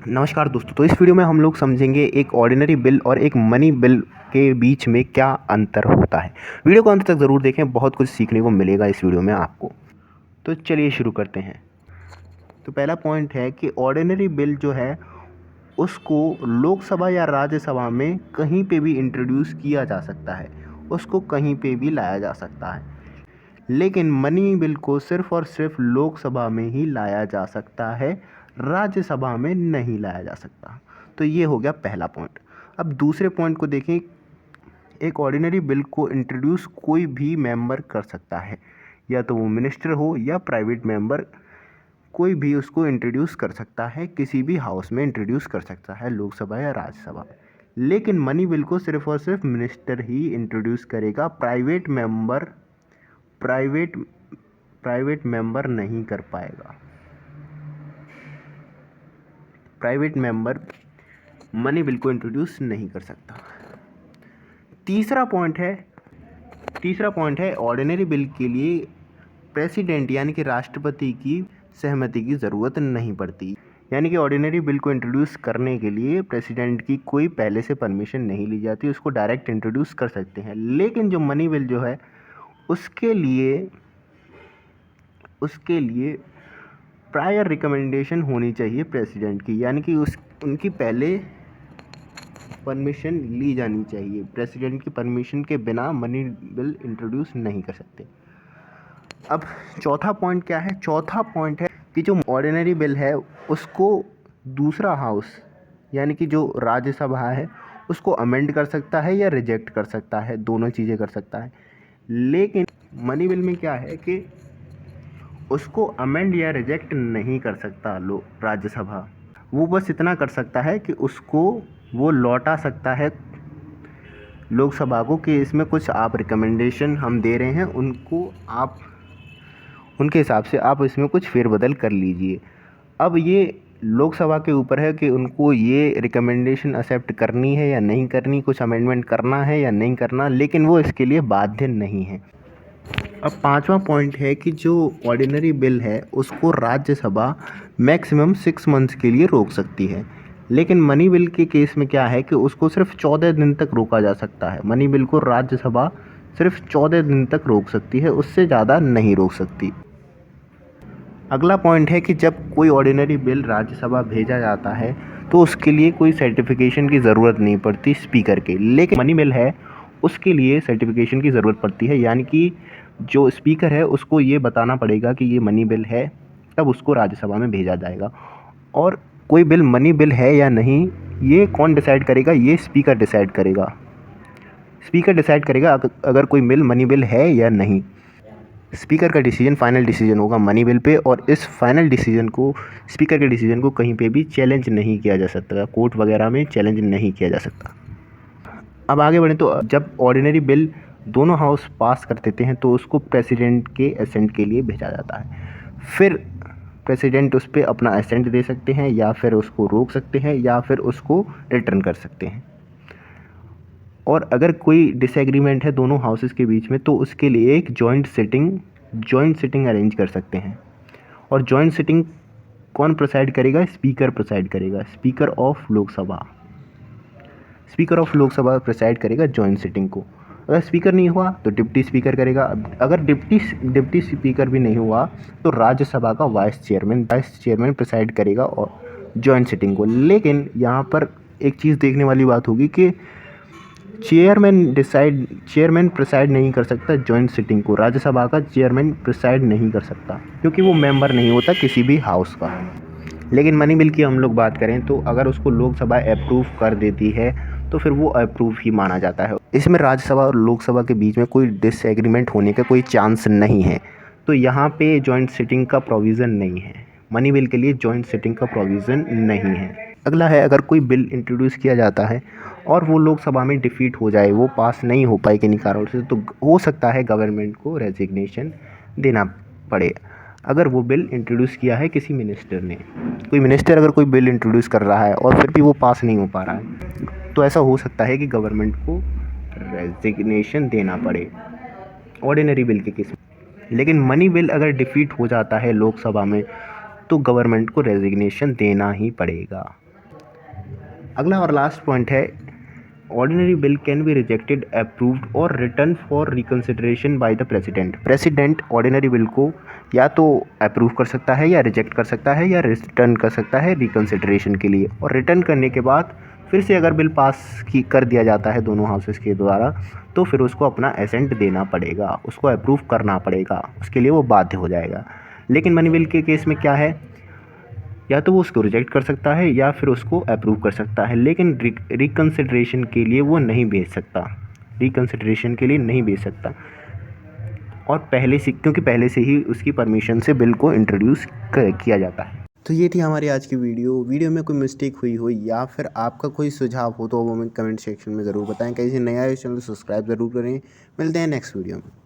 नमस्कार दोस्तों। तो इस वीडियो में हम लोग समझेंगे एक ऑर्डिनरी बिल और एक मनी बिल के बीच में क्या अंतर होता है। वीडियो को अंत तक ज़रूर देखें, बहुत कुछ सीखने को मिलेगा इस वीडियो में आपको। तो चलिए शुरू करते हैं। तो पहला पॉइंट है कि ऑर्डिनरी बिल जो है उसको लोकसभा या राज्यसभा में कहीं पे भी इंट्रोड्यूस किया जा सकता है, उसको कहीं पे भी लाया जा सकता है। लेकिन मनी बिल को सिर्फ और सिर्फ लोकसभा में ही लाया जा सकता है, राज्यसभा में नहीं लाया जा सकता। तो ये हो गया पहला पॉइंट। अब दूसरे पॉइंट को देखें। एक ऑर्डिनरी बिल को इंट्रोड्यूस कोई भी मेंबर कर सकता है, या तो वो मिनिस्टर हो या प्राइवेट मेंबर, कोई भी उसको इंट्रोड्यूस कर सकता है, किसी भी हाउस में इंट्रोड्यूस कर सकता है, लोकसभा या राज्यसभा। लेकिन मनी बिल को सिर्फ और सिर्फ मिनिस्टर ही इंट्रोड्यूस करेगा, प्राइवेट प्राइवेट मेंबर नहीं कर पाएगा। प्राइवेट मेंबर मनी बिल को इंट्रोड्यूस नहीं कर सकता। तीसरा पॉइंट है ऑर्डिनरी बिल के लिए प्रेसिडेंट यानी कि राष्ट्रपति की सहमति की ज़रूरत नहीं पड़ती। यानी कि ऑर्डिनरी बिल को इंट्रोड्यूस करने के लिए प्रेसिडेंट की कोई पहले से परमिशन नहीं ली जाती, उसको डायरेक्ट इंट्रोड्यूस कर सकते हैं। लेकिन जो मनी बिल जो है उसके लिए प्रायर रिकमेंडेशन होनी चाहिए प्रेसिडेंट की, यानी कि उनकी पहले परमिशन ली जानी चाहिए। प्रेसिडेंट की परमिशन के बिना मनी बिल इंट्रोड्यूस नहीं कर सकते। अब चौथा पॉइंट क्या है? चौथा पॉइंट है कि जो ऑर्डिनरी बिल है उसको दूसरा हाउस यानी कि जो राज्यसभा है उसको अमेंड कर सकता है या रिजेक्ट कर सकता है, दोनों चीज़ें कर सकता है। लेकिन मनी बिल में क्या है कि उसको अमेंड या रिजेक्ट नहीं कर सकता राज्यसभा। वो बस इतना कर सकता है कि उसको वो लौटा सकता है लोकसभा को कि इसमें कुछ आप रिकमेंडेशन हम दे रहे हैं, उनको आप उनके हिसाब से आप इसमें कुछ फेरबदल कर लीजिए। अब ये लोकसभा के ऊपर है कि उनको ये रिकमेंडेशन एक्सेप्ट करनी है या नहीं करनी, कुछ अमेंडमेंट करना है या नहीं करना, लेकिन वो इसके लिए बाध्य नहीं है। अब पांचवा पॉइंट है कि जो ऑर्डिनरी बिल है उसको राज्यसभा मैक्सिमम 6 मंथ्स के लिए रोक सकती है। लेकिन मनी बिल के केस में क्या है कि उसको सिर्फ 14 दिन तक रोका जा सकता है। मनी बिल को राज्यसभा सिर्फ 14 दिन तक रोक सकती है, उससे ज़्यादा नहीं रोक सकती। अगला पॉइंट है कि जब कोई ऑर्डिनरी बिल राज्यसभा भेजा जाता है तो उसके लिए कोई सर्टिफिकेशन की ज़रूरत नहीं पड़ती स्पीकर के। लेकिन मनी बिल है उसके लिए सर्टिफिकेशन की ज़रूरत पड़ती है, यानी कि जो स्पीकर है उसको ये बताना पड़ेगा कि ये मनी बिल है, तब उसको राज्यसभा में भेजा जाएगा। और कोई बिल मनी बिल है या नहीं ये कौन डिसाइड करेगा? ये स्पीकर डिसाइड करेगा। स्पीकर डिसाइड करेगा अगर कोई बिल मनी बिल है या नहीं। स्पीकर का डिसीजन फाइनल डिसीजन होगा मनी बिल पे, और इस फाइनल डिसीजन को, स्पीकर के डिसीजन को कहीं पे भी चैलेंज नहीं किया जा सकता, कोर्ट वगैरह में चैलेंज नहीं किया जा सकता। अब आगे बढ़ें तो जब ऑर्डिनरी बिल दोनों हाउस पास कर देते हैं तो उसको प्रेसिडेंट के एसेंट के लिए भेजा जाता है। फिर प्रेसिडेंट उस पर अपना एसेंट दे सकते हैं, या फिर उसको रोक सकते हैं, या फिर उसको रिटर्न कर सकते हैं। और अगर कोई डिसएग्रीमेंट है दोनों हाउसेस के बीच में तो उसके लिए एक जॉइंट सिटिंग अरेंज कर सकते हैं। और जॉइंट सिटिंग कौन प्रोसाइड करेगा? स्पीकर प्रोसाइड करेगा। स्पीकर ऑफ लोकसभा प्रोसाइड करेगा जॉइंट सिटिंग को। अगर स्पीकर नहीं हुआ तो डिप्टी स्पीकर करेगा। अगर डिप्टी स्पीकर भी नहीं हुआ तो राज्यसभा का वाइस चेयरमैन प्रोसाइड करेगा और जॉइंट सिटिंग को। लेकिन यहाँ पर एक चीज़ देखने वाली बात होगी कि चेयरमैन प्रिसाइड नहीं कर सकता जॉइंट सिटिंग को। राज्यसभा का चेयरमैन प्रिसाइड नहीं कर सकता क्योंकि वो मेंबर नहीं होता किसी भी हाउस का। लेकिन मनी बिल की हम लोग बात करें तो अगर उसको लोकसभा अप्रूव कर देती है तो फिर वो अप्रूव ही माना जाता है। इसमें राज्यसभा और लोकसभा के बीच में कोई डिसएग्रीमेंट होने का कोई चांस नहीं है, तो यहाँ पे जॉइंट सिटिंग का प्रोविज़न नहीं है। मनी बिल के लिए जॉइंट सिटिंग का प्रोविज़न नहीं है। अगला है, अगर कोई बिल इंट्रोड्यूस किया जाता है और वो लोकसभा में डिफीट हो जाए, वो पास नहीं हो पाए किन्हीं कारणों से, तो हो सकता है गवर्नमेंट को रेजिग्नेशन देना पड़े। अगर वो बिल इंट्रोड्यूस किया है किसी मिनिस्टर ने, कोई मिनिस्टर अगर कोई बिल इंट्रोड्यूस कर रहा है और फिर भी वो पास नहीं हो पा रहा है, तो ऐसा हो सकता है कि गवर्नमेंट को रेजिग्नेशन देना पड़े ऑर्डिनरी बिल के केस में। लेकिन मनी बिल अगर डिफीट हो जाता है लोकसभा में तो गवर्नमेंट को रेजिग्नेशन देना ही पड़ेगा। अगला और लास्ट पॉइंट है, ordinary bill can be rejected, approved और return for reconsideration by the president. President ordinary bill को या तो अप्रूव कर सकता है या रिजेक्ट कर सकता है या रिटर्न कर सकता है रिकन्सिडरेशन के लिए, और रिटर्न करने के बाद फिर से अगर बिल पास कर दिया जाता है दोनों हाउसेस के द्वारा, तो फिर उसको अपना एसेंट देना पड़ेगा, उसको अप्रूव करना पड़ेगा, उसके लिए वो बाध्य हो जाएगा। लेकिन मनी बिल के केस में क्या है, या तो वो उसको रिजेक्ट कर सकता है या फिर उसको अप्रूव कर सकता है, लेकिन रिकन्सिडरेशन के लिए वो नहीं भेज सकता, रिकन्सिडरेशन के लिए नहीं भेज सकता, और क्योंकि पहले से ही उसकी परमिशन से बिल को इंट्रोड्यूस किया जाता है। तो ये थी हमारी आज की वीडियो में कोई मिस्टेक हुई हो या फिर आपका कोई सुझाव हो तो वो हमें कमेंट सेक्शन में ज़रूर बताएं। कहीं से नया है चैनल सब्सक्राइब ज़रूर करें। मिलते हैं नेक्स्ट वीडियो में।